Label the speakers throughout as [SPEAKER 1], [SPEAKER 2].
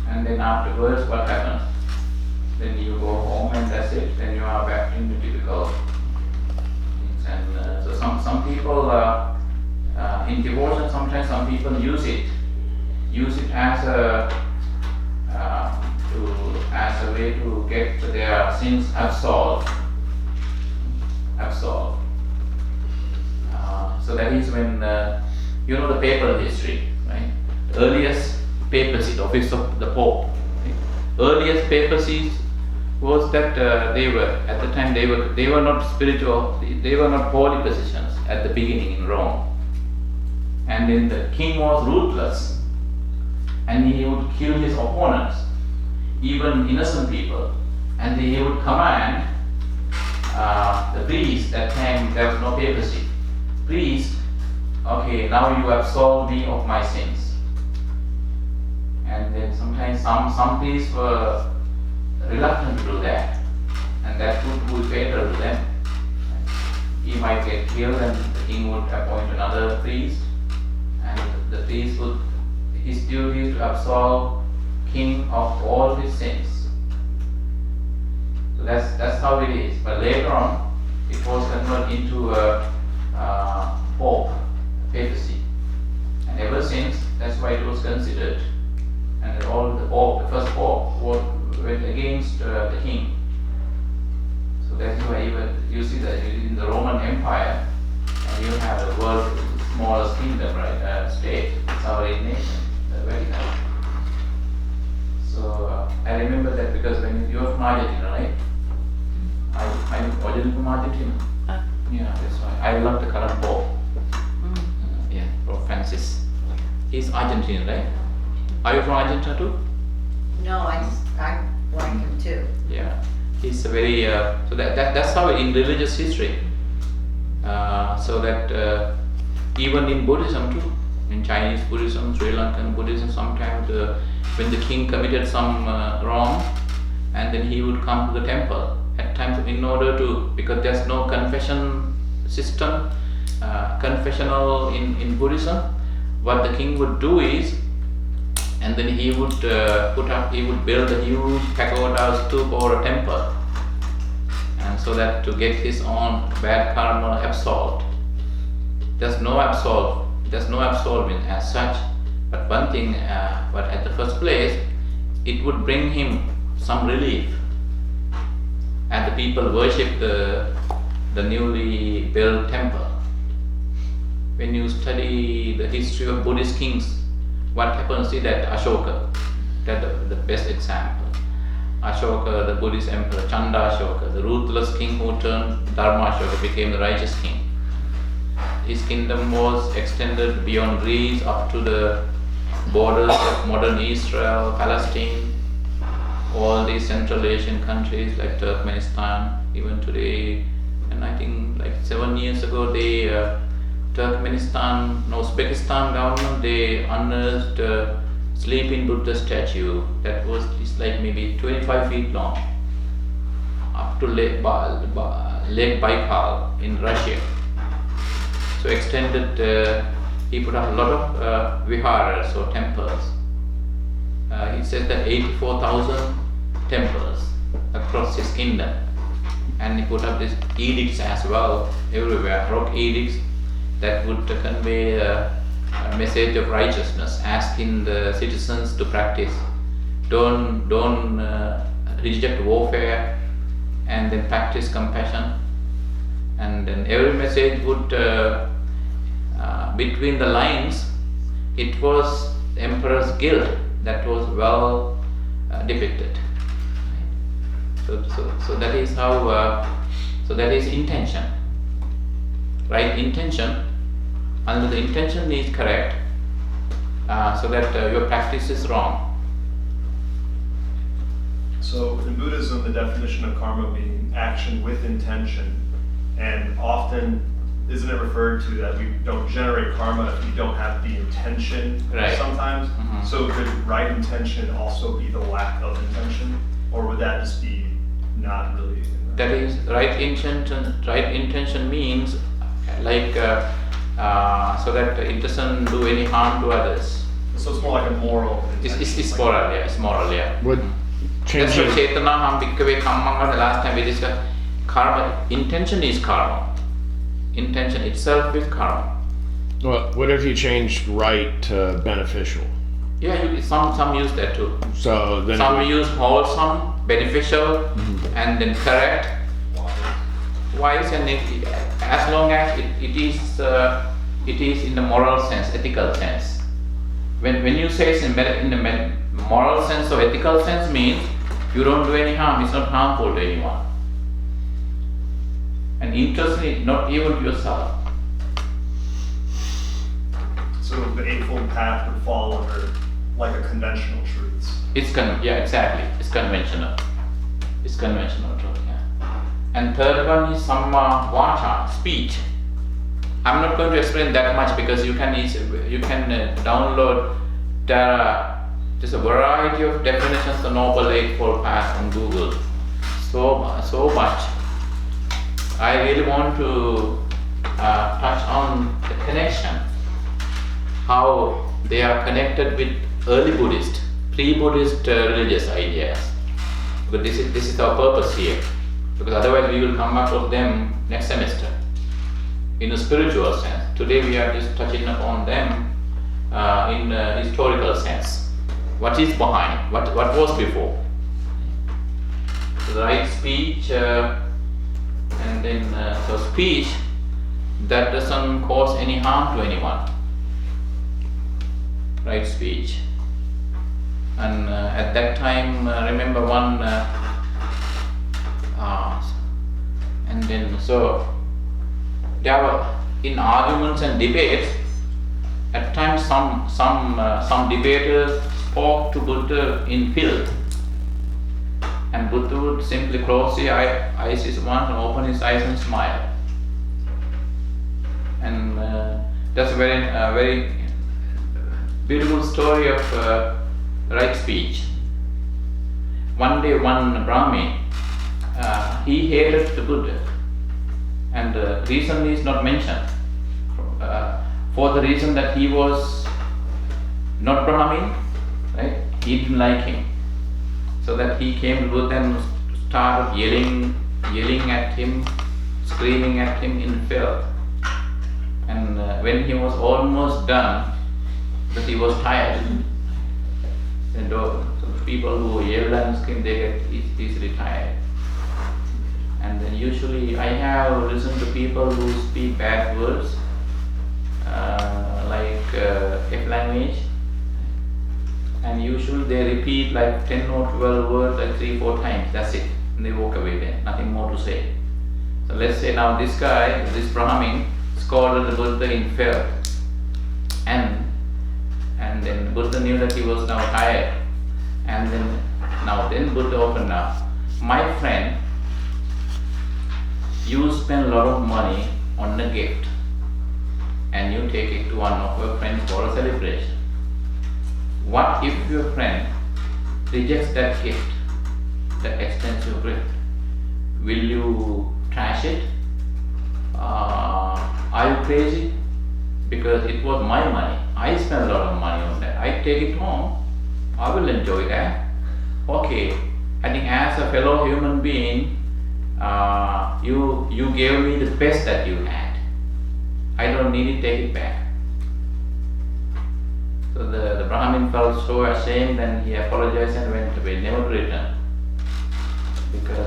[SPEAKER 1] and then afterwards what happens? Then you go home and that's it. Then you are back in the typical things. And so some people in devotion, sometimes some people use it as a way to get their sins absolved. So that is when you know the papal history, right? The earliest papacy, the office of the Pope. Right? Earliest papacies was that they were at the time they were not spiritual, they were not holy positions at the beginning in Rome. And then the king was ruthless, and he would kill his opponents, even innocent people, and he would command the priest. That time there was no papacy. Priest, okay, now you absolve me of my sins. And then sometimes some priests were reluctant to do that, and that would be fatal to them. He might get killed, and the king would appoint another priest, and the priest would, his duty is to absolve king of all his sins. So that's how it is. But later on, it was converted into a pope, papacy, and ever since that's why it was considered. And all the first pope went against the king. So that's why you see that in the Roman Empire, and you have the world's smallest kingdom, right? State, sovereign nation, the Vatican. So I remember that because when you are from Argentina, right? I'm originally from Argentina. Yeah, that's why I love the current pope. Yeah, Pope Francis. He's Argentine, right? Are you from Argentina too?
[SPEAKER 2] No, I like him too.
[SPEAKER 1] Yeah, he's a very so that's how in religious history. So that even in Buddhism too, in Chinese Buddhism, Sri Lankan Buddhism, sometimes when the king committed some wrong, and then he would come to the temple at times in order to, because there's no confession system, confessional in Buddhism. What the king would do is, and then he would build a huge pagoda, stupa, or a temple, and so that to get his own bad karma absolved. There's no absolvement as such, but one thing, but at the first place, it would bring him some relief, and the people worship the newly built temple. When you study the history of Buddhist kings, what happens? See that Ashoka, that's the best example. Ashoka, the Buddhist emperor, Chanda Ashoka, the ruthless king who turned Dharma Ashoka, became the righteous king. His kingdom was extended beyond Greece up to the borders of modern Israel, Palestine, all these Central Asian countries like Turkmenistan, even today. And I think like 7 years ago, Turkmenistan, Uzbekistan government, they unearthed a sleeping Buddha statue that was just like maybe 25 feet long, up to Lake Baikal in Russia. So extended, he put up a lot of viharas or temples. He said that 84,000 temples across his kingdom, and he put up these edicts as well everywhere, rock edicts that would convey a message of righteousness, asking the citizens to practice, don't reject warfare, and then practice compassion. And then every message would, between the lines, it was the emperor's guilt that was well depicted. So that is how. So that is intention. Right intention. Until the intention is correct, so that your practice is wrong.
[SPEAKER 3] So in Buddhism, the definition of karma being action with intention, and often isn't it referred to that we don't generate karma if we don't have the intention sometimes? Mm-hmm. So could right intention also be the lack of intention, or would that just be not really?
[SPEAKER 1] That is right intention. Right intention means like so that it doesn't do any harm to others.
[SPEAKER 3] So it's more like a moral intention.
[SPEAKER 1] It's
[SPEAKER 3] like-
[SPEAKER 1] moral, yeah, it's moral, yeah.
[SPEAKER 4] Would
[SPEAKER 1] That's what
[SPEAKER 4] changing,
[SPEAKER 1] Chetanaham Bhikkhave Kammanga, the last time we discussed, karma, intention is karma. Intention itself is karma.
[SPEAKER 4] well, what if you changed right to beneficial?
[SPEAKER 1] Yeah, some use that too.
[SPEAKER 4] So then it
[SPEAKER 1] Some
[SPEAKER 4] would-
[SPEAKER 1] use wholesome, beneficial, and then correct, wise, and as long as it is in the moral sense, ethical sense. When you say it's in the moral sense or ethical sense means you don't do any harm, it's not harmful to anyone. And interestingly, not even to yourself.
[SPEAKER 3] So the Eightfold Path would fall under like a conventional truths.
[SPEAKER 1] Yeah, exactly. It's conventional. It's conventional truth, yeah. And third one is Samma Vacha, speech. I'm not going to explain that much because you can download. There's a variety of definitions of the Noble Eightfold Path on Google. So much. I really want to touch on the connection, how they are connected with early Buddhist, pre-Buddhist religious ideas. But this is our purpose here, because otherwise we will come back of them next semester in a spiritual sense. Today we are just touching upon them in a historical sense. What is behind? What was before? So the right speech, and then so speech that doesn't cause any harm to anyone. Right speech. And at that time, remember one, and then so there were in arguments and debates. At times, some debaters spoke to Buddha in filth, and Buddha would simply close his eyes once and open his eyes and smile. And that's a very beautiful story of right speech. One day, one Brahmin, he hated the Buddha, and the reason is not mentioned. For the reason that he was not Brahmin, right? He didn't like him, so that he came to Buddha and started yelling at him, screaming at him in filth. And when he was almost done, but he was tired. And so people who yell and scream, they get easily tired. And then usually I have listened to people who speak bad words, like F language, and usually they repeat like 10 or 12 words like 3-4 times, that's it, and they walk away there, nothing more to say. So let's say now this guy, this Brahmin, scolded the Buddha in filth, and then Buddha knew that he was now tired, and then Buddha opened up. My friend, you spend a lot of money on a gift, and you take it to one of your friends for a celebration. What if your friend rejects that gift, that expensive gift? Will you trash it? Are you crazy? Because it was my money. I spent a lot of money on that. I take it home. I will enjoy that. Okay, I think as a fellow human being, you gave me the best that you had. I don't need it, take it back. So the Brahmin felt so ashamed, and he apologized and went away, never to return.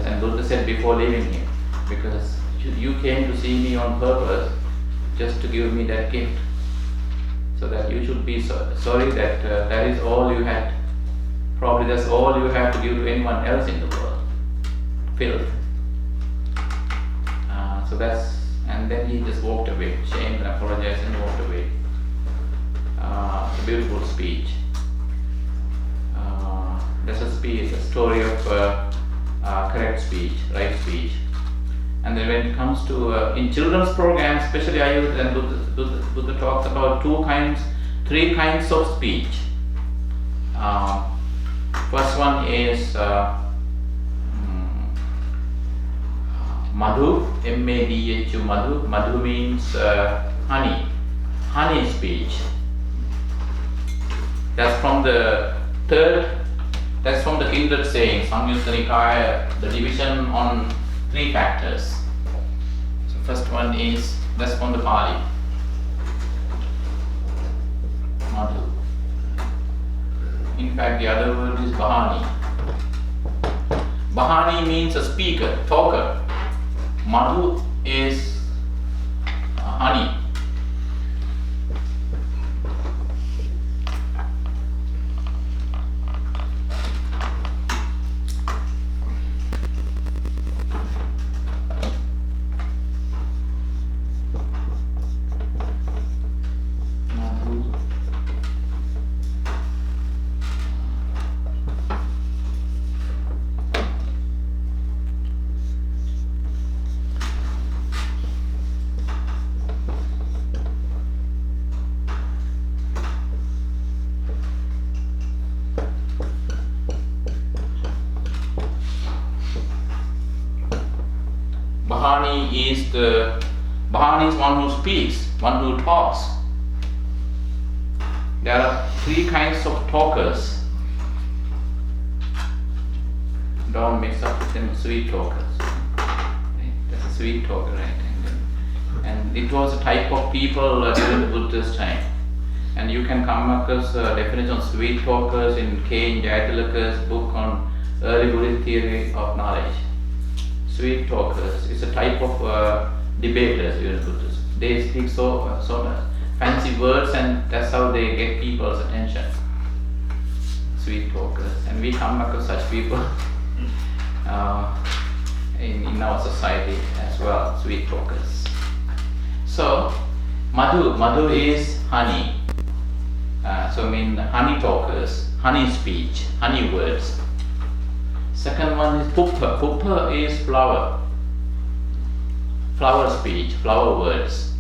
[SPEAKER 1] And Buddha said before leaving him, because you came to see me on purpose just to give me that gift. So that you should be sorry that that is all you had. Probably that's all you have to give to anyone else in the world. Filth. And then he just walked away, shamed and apologized and walked away. A beautiful speech. That's a story of correct speech, right speech. And then when it comes to in children's programs, especially I use, and Buddha talks about three kinds of speech. First one is Madhu, M-A-D-H-U, Madhu. Madhu means honey speech. That's from the kindred saying, Samyutta Nikaya, the division on 3 factors. So first one is, that's from the Pali. Madhu. In fact, the other word is Bahani. Bahani means a speaker, talker. Madhu is honey. Bahani is one who speaks, one who talks. There are 3 kinds of talkers. Don't mix up with them sweet talkers. That's a sweet talker, right? And it was a type of people during the Buddha's time. And you can come across a definition of sweet talkers in K. Jayatilaka's book on early Buddhist theory of knowledge. Sweet talkers is a type of debaters during Buddhism. They speak so much fancy words, and that's how they get people's attention. Sweet talkers, and we come across such people in our society as well. Sweet talkers. So Madhu is honey. So mean honey talkers, honey speech, honey words. Second one is Puppa. Puppa is flower. Flower speech, flower words.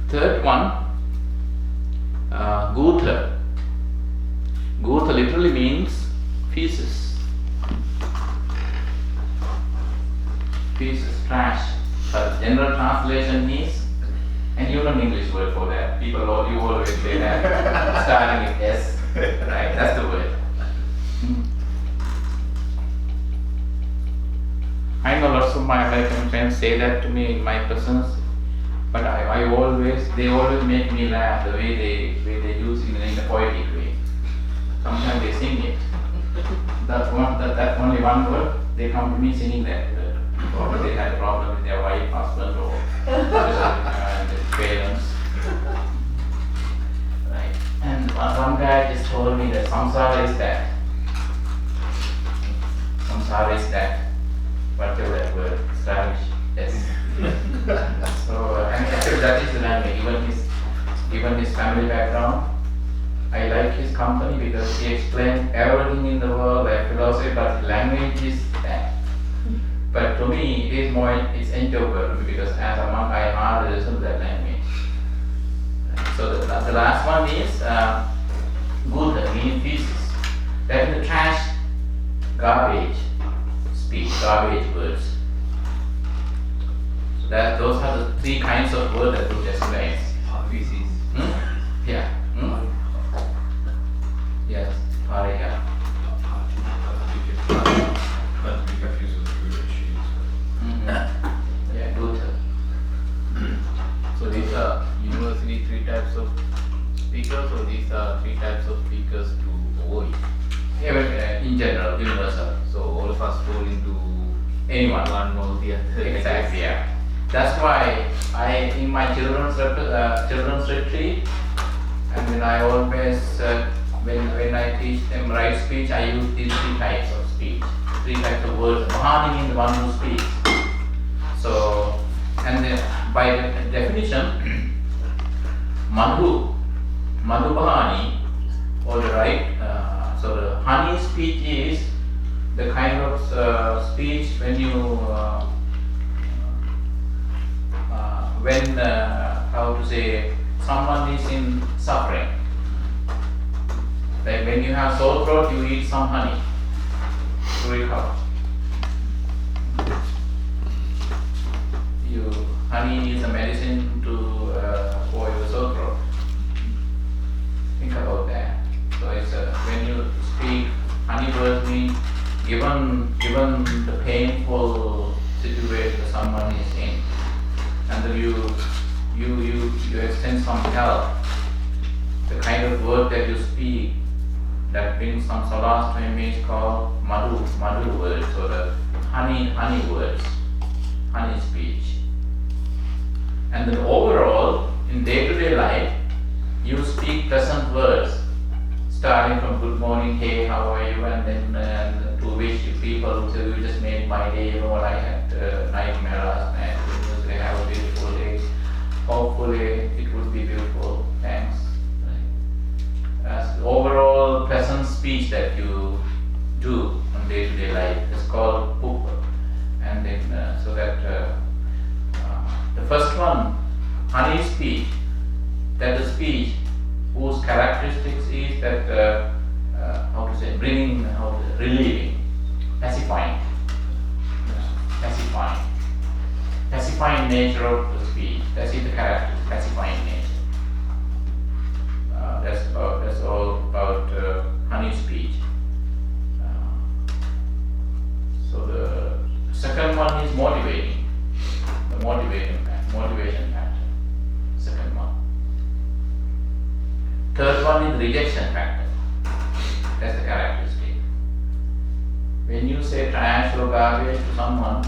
[SPEAKER 1] Third one, Gutha. Gutha literally means feces. Feces, trash. But general translation is, and you know an English word for that. People, you always say that, starting with S. Right, that's the word. I know lots of my American friends say that to me in my presence, but they always make me laugh the way they use it in a poetic way. Sometimes they sing it. That only one word, they come to me singing that word. Or they had a problem with their wife, husband, or their parents. Right. And one guy just told me that samsara is that. Samsara is that. Whatever that word, Spanish, yes. So, and actually that is the language. Given his family background, I like his company because he explained everything in the world, like philosophy, but language is that. But to me, it is more, it's enjoyable because as a monk, I hardly listen to that language. So the last one is Gutha, meaning feces. That is the trash, garbage speech, garbage words. So those are the 3 kinds of words that Buddha explains.
[SPEAKER 5] Feces.
[SPEAKER 1] Yeah. Yes, Pariya.
[SPEAKER 5] But we confuse with food and cheese.
[SPEAKER 1] Yeah, Gutha.
[SPEAKER 6] So these are universally 3 types of speakers, or these are 3 types of speakers to avoid?
[SPEAKER 1] Yeah, but in general, universal.
[SPEAKER 6] So all of us fall into
[SPEAKER 1] Anyone.
[SPEAKER 6] one or the other.
[SPEAKER 1] Exactly, yeah. That's why in my children's retreat, and when I always, when I teach them right speech, I use these 3 types of speech, 3 types of words. Bahani means the one who speaks. So, and then by definition, Madhu Bahani, all right. So the honey speech is the kind of speech when you how to say, someone is in suffering. Like when you have sore throat, you eat some honey to recover. Honey is a medicine for your sore throat. given the painful situation someone is in, and then you extend some help, the kind of word that you speak that brings some solace to him is called madhu words, or the honey words, honey speech. And then overall, in day-to-day life, you speak pleasant words, starting from good morning, hey, how are you, and then to wish people, so you just made my day, you know, I had a nightmare last night, they have a beautiful day, hopefully it would be beautiful, thanks. As overall pleasant speech that you do on day-to-day life is called pupa. And then so that the first one, honey speech, that is speech whose characteristics is that bringing, relieving, pacifying nature of the speech. That is the characteristic, pacifying nature. That's all about honey speech. So the second one is motivating, the motivation factor. Second one. Third one is rejection factor. That's the characteristic. When you say trash or garbage to someone,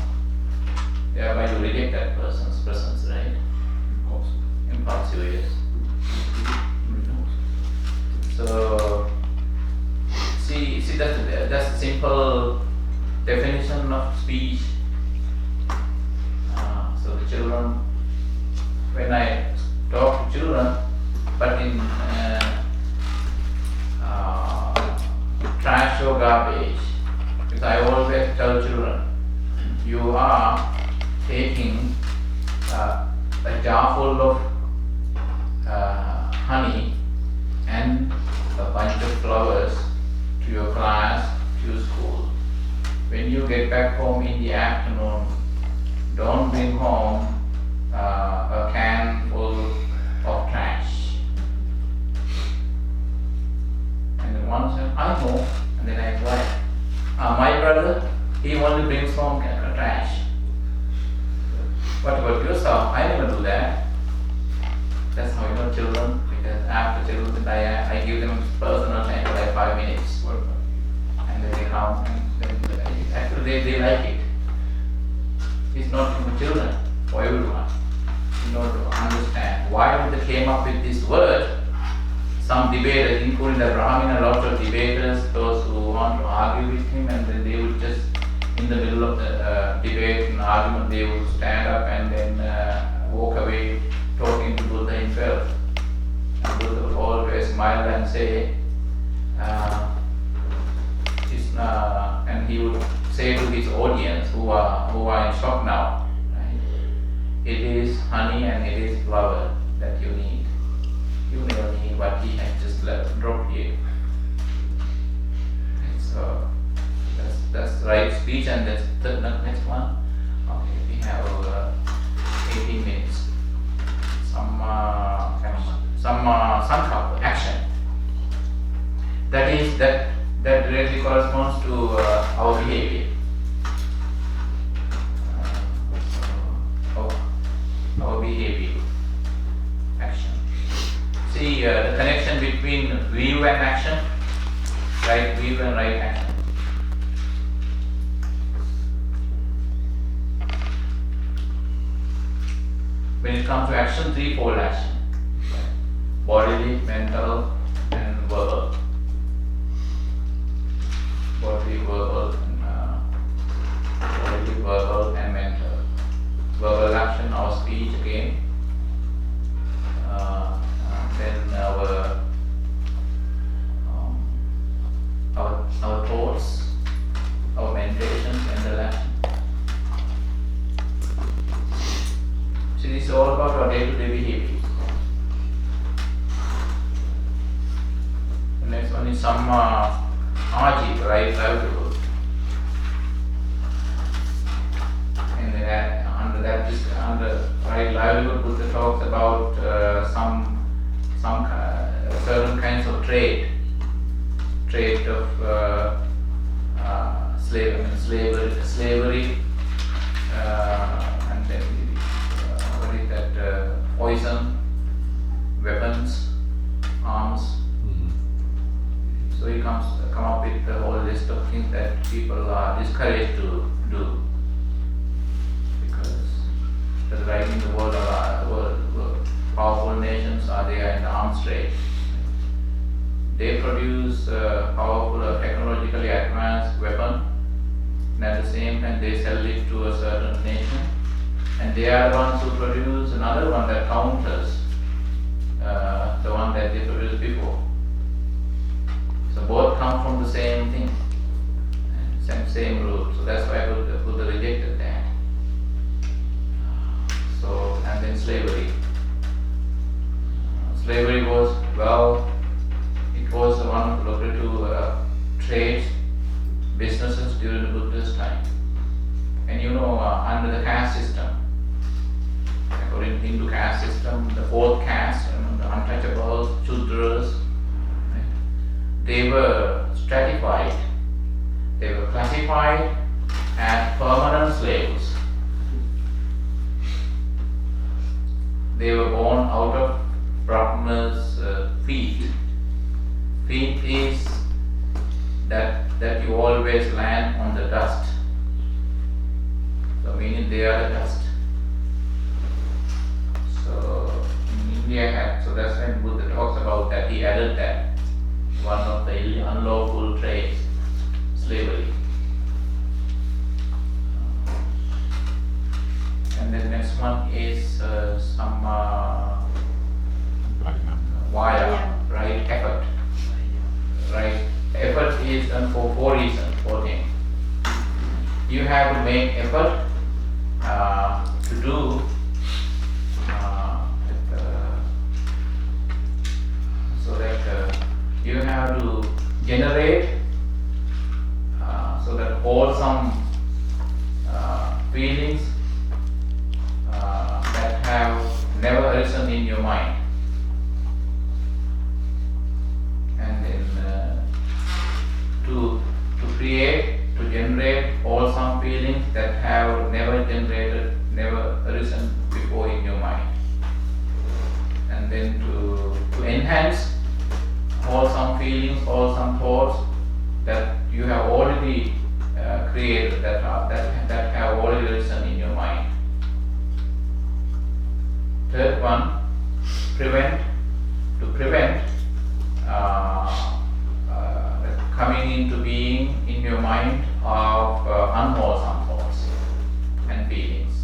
[SPEAKER 1] thereby you reject that person's presence, right? Impulsive, yes. So, see, that's the simple definition of speech. So the children, when I talk to children, but in trash or garbage, because I always tell children, you are taking a jar full of honey and a bunch of flowers to your class, to your school. When you get back home in the afternoon, don't bring home a can full of trash. And then one said, I know. And then I inquire, my brother, he only brings home trash. What about yourself? I never do that. That's how you know children, because after children, I give them personal time for like 5 minutes. And then they come, and then actually they like it. It's not for children, for everyone. You know, to understand why they came up with this word. Some debaters, including the Brahmin, a lot of debaters, those who want to argue with him, and then they would just, in the middle of the debate and argument, they would stand up and then walk away talking to Buddha himself. And Buddha would always smile and say, and he would say to his audience who are in shock now, right? It is honey and it is flower that you need. You never need what he has just dropped here. And so that's the right speech, and that's the next one. Okay, we have 18 minutes. Some action. That really corresponds to our behavior. Our behavior, action. See the connection between view and action, right view and right action. When it comes to action, threefold action: bodily, mental, and verbal. Bodily, verbal, and mental. Verbal action, our speech again. Then our thoughts, our meditations, mental action. So this is all about our day-to-day behavior. The next one is samma ajita, right livelihood. And then under right livelihood, Buddha talks about some certain kinds of trade of slavery he come up with a whole list of things that people are discouraged to do because the right in the world powerful nations are there in the arms race. They produce powerful technologically advanced weapon, and at the same time they sell it to a certain nation, and they are the ones who produce another one that counters the one that they produced before. So both come from the same thing, same root. So that's why Buddha rejected that. So, and then slavery. Slavery was, well, it was one of the lucrative trades, businesses during the Buddha's time. And under the caste system, according to Hindu caste system, the fourth caste, the untouchables, Shudras, they were stratified, they were classified as permanent slaves. They were born out of Brahma's feet. Feet is that you always land on the dust. So meaning they are the dust. So in India, so that's when Buddha talks about that. He added that one of the unlawful trades, slavery. And the next one is some via, right, effort. Right, effort is done for four reasons, four things. You have to make effort to do so that you have to generate so that wholesome feelings that have never arisen in your mind. And then to create, to generate wholesome feelings that have never arisen before in your mind. And then to enhance wholesome feelings, wholesome thoughts that you have already created, that have already arisen in your mind. Third one, to prevent coming into being in your mind of unwholesome thoughts and feelings.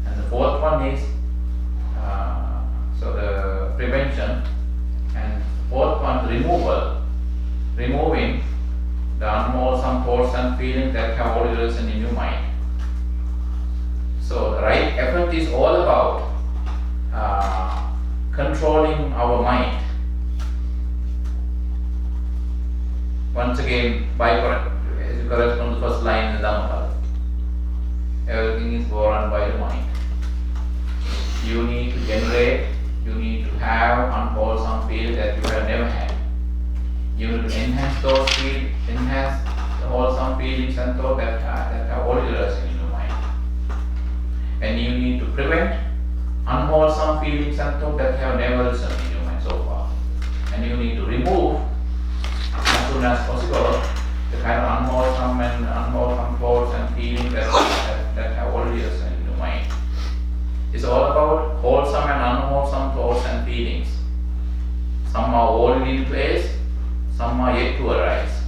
[SPEAKER 1] And the fourth one is so the prevention, and fourth one, removing the unwholesome thoughts and feelings that have already arisen in your mind. So the right effort is all about controlling our mind. Once again, as you correct from the first line in the Dhammapada, everything is born by the mind. You need to generate, you need to have unwholesome feelings that you have never had. You need to enhance those feelings, enhance the wholesome feelings and thoughts that have already arisen in your mind. And you need to prevent unwholesome feelings and thoughts that have never arisen in your mind so far. And you need to remove as soon as possible the kind of unwholesome thoughts and feelings that have already arisen in your mind. It's all about wholesome and unwholesome thoughts and feelings. Some are already in place, some are yet to arise.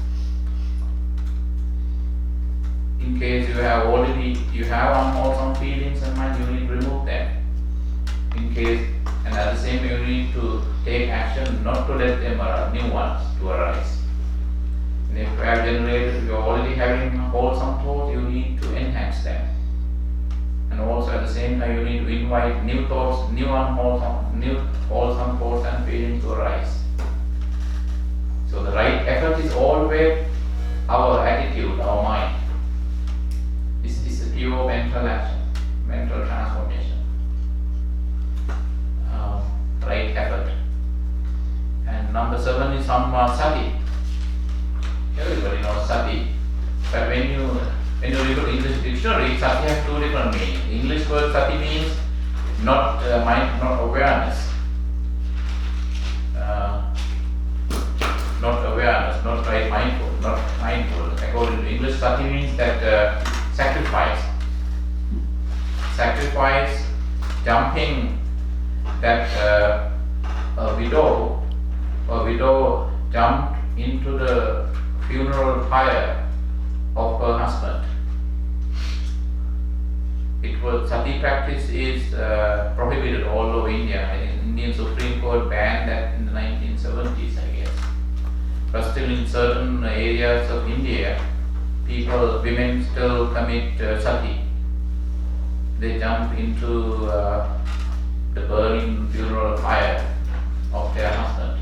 [SPEAKER 1] In case you have unwholesome feelings in mind, you need to remove them. In case, and at the same time, you need to take action not to let them new ones to arise. And if you have generated, you are already having wholesome thoughts, you need to enhance them. And also at the same time, you need to invite new thoughts, new wholesome thoughts and feelings to arise. So the right effort is always our attitude, our mind. This is a pure mental action, mental transformation. Right effort. And number 7 is sati. Everybody knows sati. But when you read the English dictionary, sati has two different meanings. The English word sati means not mind, not awareness. Not awareness. not mindful. According to English, sati means that sacrifice. Sacrifice, jumping that a widow jumped into the funeral pyre of her husband. It was sati practice is prohibited all over India. I think Indian Supreme Court banned that in the 1970s, I guess. But still, in certain areas of India, women still commit sati. They jump into the burning funeral pyre of their husband,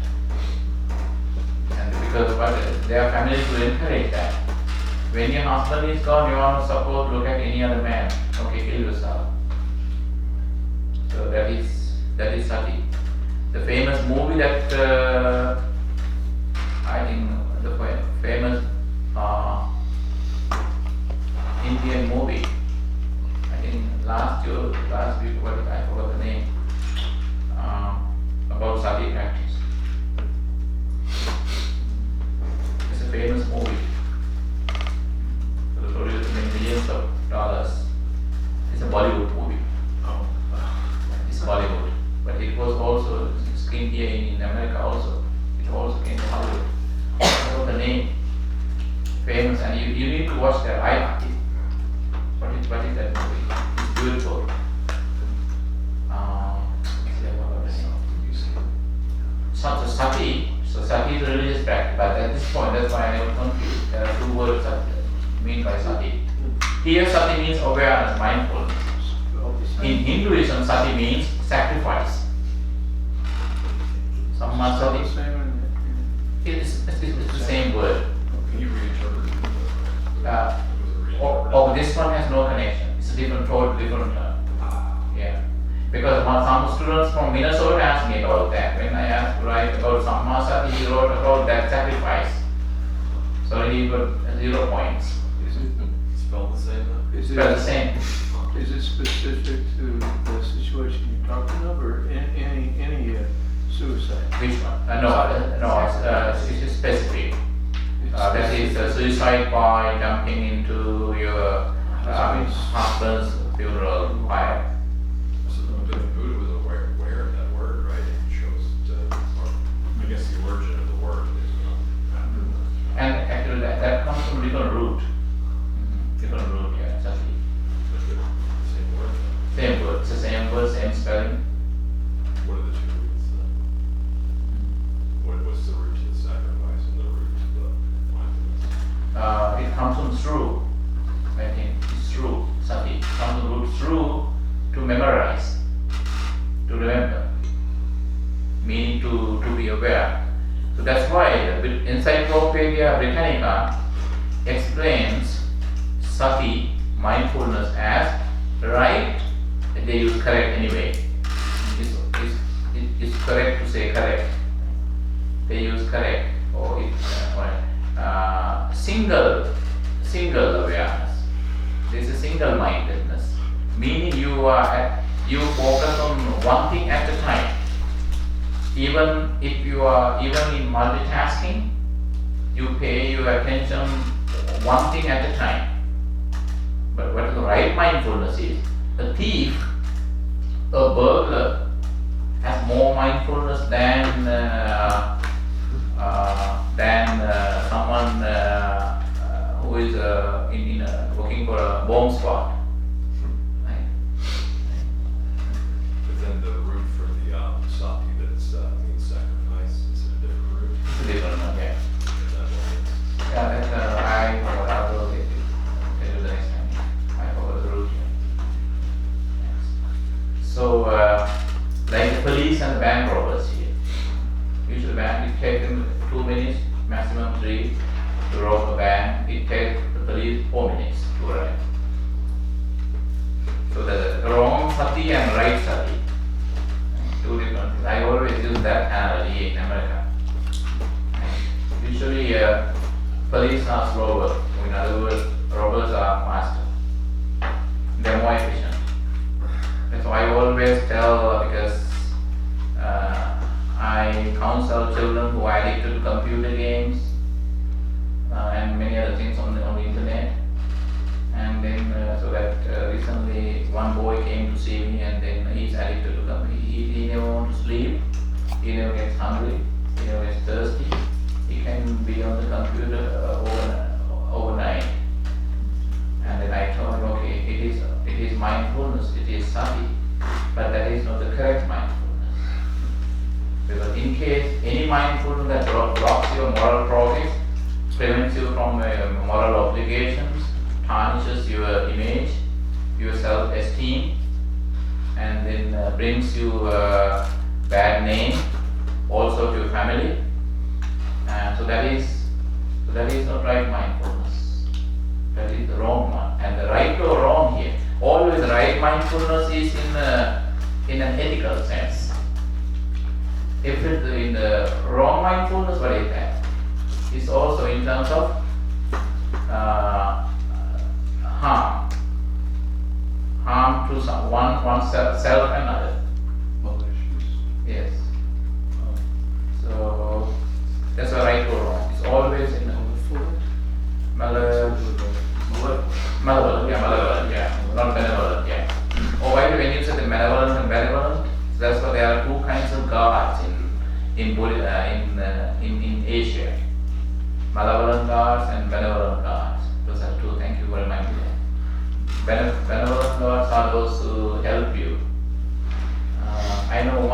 [SPEAKER 1] and because their families will encourage that. When your husband is gone, you are not supposed to look at any other man. Okay, kill yourself. So that is sati. The famous movie that I think the famous Indian movie. I think last week, I forgot the name. About sati practice. It's a famous movie. So the producer made millions of dollars. It's a Bollywood movie.
[SPEAKER 5] Oh.
[SPEAKER 1] It's Bollywood, but it was also screened here in America also. It also came to Hollywood. I forgot the name. Famous, and you need to watch that. What is that movie? It's beautiful. Sati is a religious practice, but at this point, that's why I was confused. There are two words that mean by sati. Here, sati means awareness, mindfulness. In Hinduism, sati means sacrifice. Samma sati. It's the same word.
[SPEAKER 5] Can you reinterpret it?
[SPEAKER 1] This one has no connection. It's a different term. Yeah. Because some students from Minnesota asked me about that. When I asked to write about Samma Sati, he wrote about that sacrifice. So he got 0 points.
[SPEAKER 7] Is it,
[SPEAKER 5] Spelled the same though?
[SPEAKER 7] is
[SPEAKER 1] But the
[SPEAKER 7] it,
[SPEAKER 1] same.
[SPEAKER 7] is it specific to the situation you're talking of, or any suicide?
[SPEAKER 1] Which one? It's specific. That is suicide by jumping into your husband's funeral pyre.
[SPEAKER 5] So the Buddha was aware of that word, right? It shows, or I guess the origin of the word is after
[SPEAKER 1] And actually that comes from different root. Different root, yeah, exactly.
[SPEAKER 5] the same word.
[SPEAKER 1] Same word, it's the same word, same spelling.
[SPEAKER 5] What are the two roots then? What's the root to the sacrifice and the root to the mindfulness?
[SPEAKER 1] It comes from through. I think it's through, sati. It comes from root through to memorize, to remember, meaning to be aware. So that's why the Encyclopedia Britannica explains sati, mindfulness, as right. They use correct anyway. It's correct to say correct. They use correct or single awareness. There is a single mindedness, meaning you focus on one thing at a time. Even if you are in multitasking, you pay your attention one thing at a time. But what the right mindfulness is, a thief, a burglar has more mindfulness than someone who is working for a bomb squad. Right?
[SPEAKER 5] But then the root for the sati that's means sacrifice is a different root.
[SPEAKER 1] It's a different one, yeah.
[SPEAKER 5] And that one
[SPEAKER 1] Yeah, that's I will tell you the next time. I forgot the route here. Yes. So, like the police and the bank robbers here. Usually it takes them 2 minutes, maximum 3 to rob a bank. It takes the police 4 minutes to arrive. So the wrong sati and right sati. Two different things. I always use that analogy in America. Usually police are slower. In other words, robbers are faster. They're more efficient. That's why I always tell, because I counsel children who are addicted to computer games, and many other things on the internet. And then recently one boy came to see me, and then he's addicted to them. He never wants to sleep, he never gets hungry, he never gets thirsty. He can be on the computer overnight. And then I told him, okay, it is mindfulness, it is sati, but that is not the correct mindfulness. Because in case any mindfulness that blocks your moral progress, prevents you from moral obligations, tarnishes your image, your self-esteem, and then brings you a bad name also to your family, so that is not right mindfulness. That is the wrong one. And the right or wrong here, always the right mindfulness is in an ethical sense. If it's in the wrong mindfulness, what is that? It's also in terms of harm to oneself and others.
[SPEAKER 7] Malicious.
[SPEAKER 1] Yes. So that's a right or wrong. It's always in malevolent, yeah, not benevolent, yeah. Or why when you say the malevolent and benevolent, that's why there are two kinds of gods in Asia. Malevolent gods and benevolent gods. Those are two. Thank you for reminding me. Benevolent gods are those who help you. I know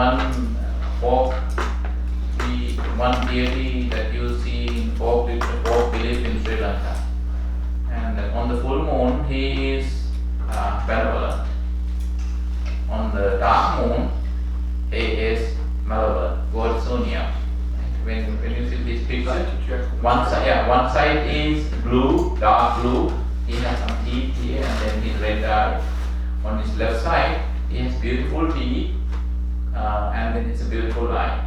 [SPEAKER 1] one deity that you see in folk belief in Sri Lanka. And on the full moon, he is benevolent. On the dark moon, he is malevolent, God Sunya. When you see this picture, one side is blue, dark blue. He has some teeth here, and then his red eye. On his left side, he has beautiful teeth, and then it's a beautiful line.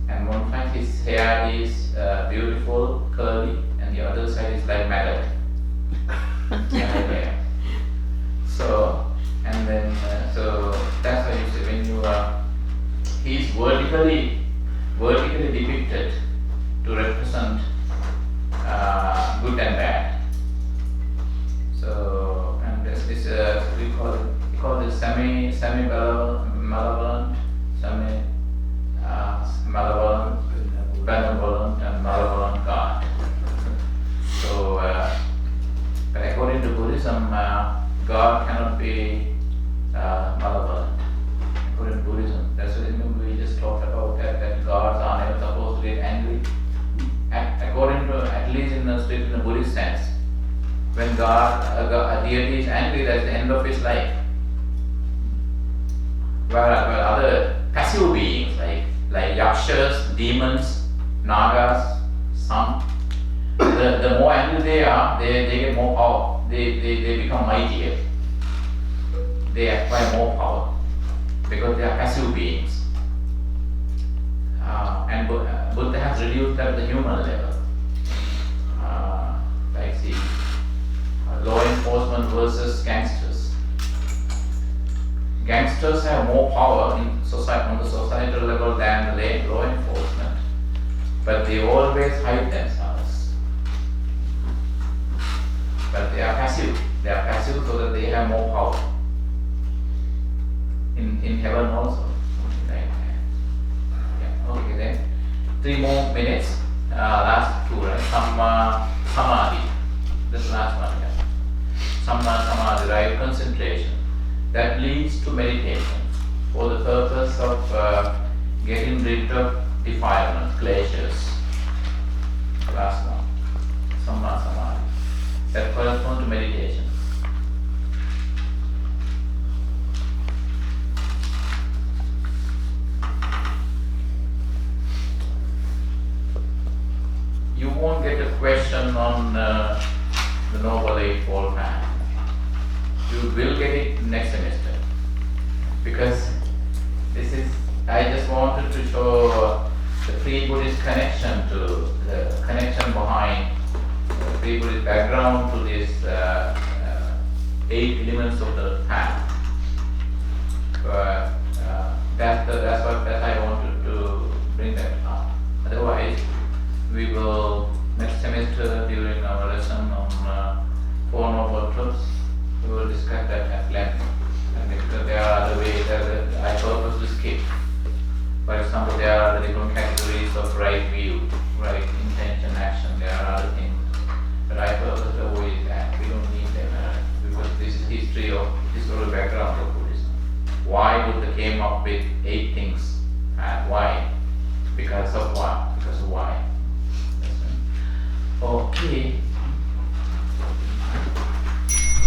[SPEAKER 1] And one side his hair is beautiful, curly, and the other side is like maggot. Yeah. So, and then so that's why you see when you he's vertically depicted to represent good and bad. So, and this we call it semi malevolent, semi malevolent, benevolent, and malevolent God. So, but according to Buddhism, God cannot be malevolent. According to Buddhism, that's what remember we just talked about that gods are never supposed to get angry. According to, at least in the Buddhist sense, when a deity is angry, that's the end of his life. While other passive beings like yakshas, demons, nagas, some, the more angry they are, they get more power. They become mightier. They acquire more power because they are passive beings. And Buddha has reduced that to the human level. Like see, law enforcement versus gangsters. Gangsters have more power in society, on the societal level than the law enforcement, but they always hide themselves. But they are passive. They are passive so that they have more power. In heaven also. Right? Yeah. Okay then. 3 more minutes. Last 2, right? Samadhi. This last one. Yeah. Samadhi, right? Concentration. That leads to meditation for the purpose of getting rid of defilement, kleshas. Last one. Samadhi. That corresponds to meditation. You won't get a question on the Noble Eightfold Path. You will get it next semester, because this is, I just wanted to show the pre-Buddhist connection to the connection behind the pre-Buddhist background to this 8 elements of the path. But that's what I wanted to bring that up. Otherwise, we will next semester example, there are the different categories of right view, right intention, action. There are other things, but I purpose avoid that. We don't need them because this is historical background of Buddhism. Why Buddha came up with 8 things, and why? Because of what? Because of why. That's right. Okay.